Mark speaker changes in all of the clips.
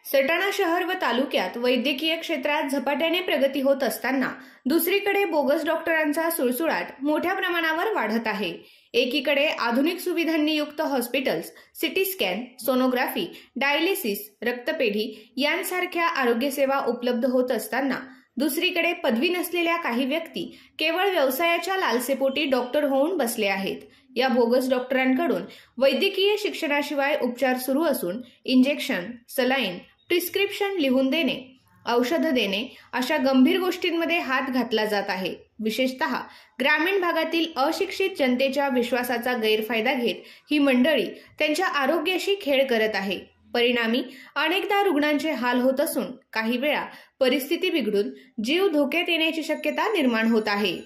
Speaker 1: सटाणा शहर व तालुक्यात वैद्यकीय क्षेत्रात झपाट्याने प्रगती होत असताना दुसरीकडे बोगस डॉक्टरांचा सुळसुळाट मोठ्या प्रमाणावर वाढत आहे। एकीकडे आधुनिक सुविधांनी युक्त hospitals, CT scan, sonography, dialysis, रक्तपेढी यांसारख्या आरोग्य सेवा उपलब्ध होत असताना दुसरीकडे पदवी नसलेल्या काही व्यक्ती केवळ व्यवसायाच्या लालसेपोटी डॉक्टर होऊन बसले आहेत। या बोगस डॉक्टरांकडून वैद्यकीय शिक्षणाशिवाय उपचार सुरू असून इंजेक्शन, सलाईन, प्रिस्क्रिप्शन लिहून देणे, औषध देणे अशा गंभीर गोष्टींमध्ये हात घातला जात आहे। विशेषतः ग्रामीण भागातील अशिक्षित जनतेच्या विश्वासाचा गैरफायदा घेत ही मंडळी त्यांच्या आरोग्याशी खेळ करत आहे। परिणामी अनेकदा रुग्णांचे हाल होत असून काही वेळा परिस्थिती बिघडून जीव धोक्यात येण्याची शक्यता निर्माण होत आहे।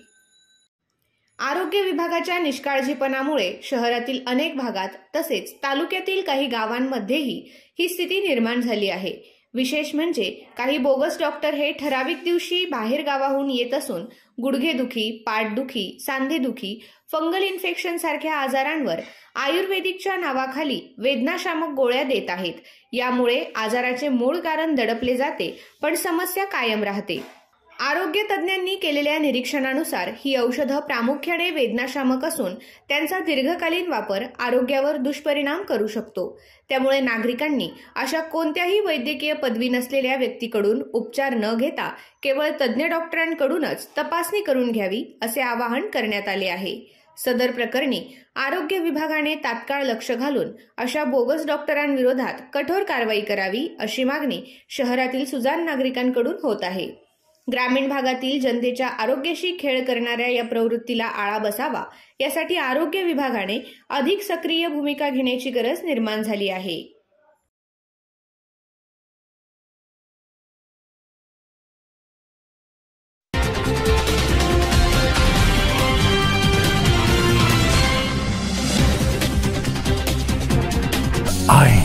Speaker 1: आरोग्य विभागाच्या निष्काळजीपणामुळे शहरातील अनेक भागात तसेच तालुक्यातील काही गावांमध्येही ही स्थिती निर्माण झाली आहे। विशेष म्हणजे काही बोगस डॉक्टर हे ठराविक दिवशी बाहेर गावाहून येत असून गुडघेदुखी, पाठदुखी, सांधेदुखी, फंगल इन्फेक्शन सारख्या आजारांवर आयुर्वेदिकच्या नावाखाली वेदनाशामक गोळ्या देत आहेत। यामुळे आजाराचे मूळ कारण दडपले जाते, पण समस्या कायम राहते। आरोग्य तज्ज्ञांनी केलेल्या निरीक्षणानुसार ही औषधं प्रामुख्याने वेदनाशामक असून त्यांचा दीर्घकालीन वापर आरोग्यावर दुष्परिणाम करू शकतो। त्यामुळे नागरिकांनी अशा कोणत्याही वैद्यकीय पदवी नसलेल्या व्यक्तीकडून उपचार न घेता केवळ तज्ज्ञ डॉक्टरांकडूनच तपासणी करून घ्यावी असे आवाहन करण्यात आले आहे। सदर प्रकरणी आरोग्य विभागाने तात्काळ लक्ष घालून अशा बोगस डॉक्टरांविरोधात कठोर कारवाई करावी अशी मागणी शहरातील सुजाण नागरिकांकडून होत आहे। ग्रामीण भागातील जनतेच्या आरोग्याशी खेळ करणाऱ्या या प्रवृत्तीला आळा बसावा यासाठी आरोग्य विभागाने अधिक सक्रिय भूमिका घेण्याची गरज निर्माण झाली आहे।
Speaker 2: I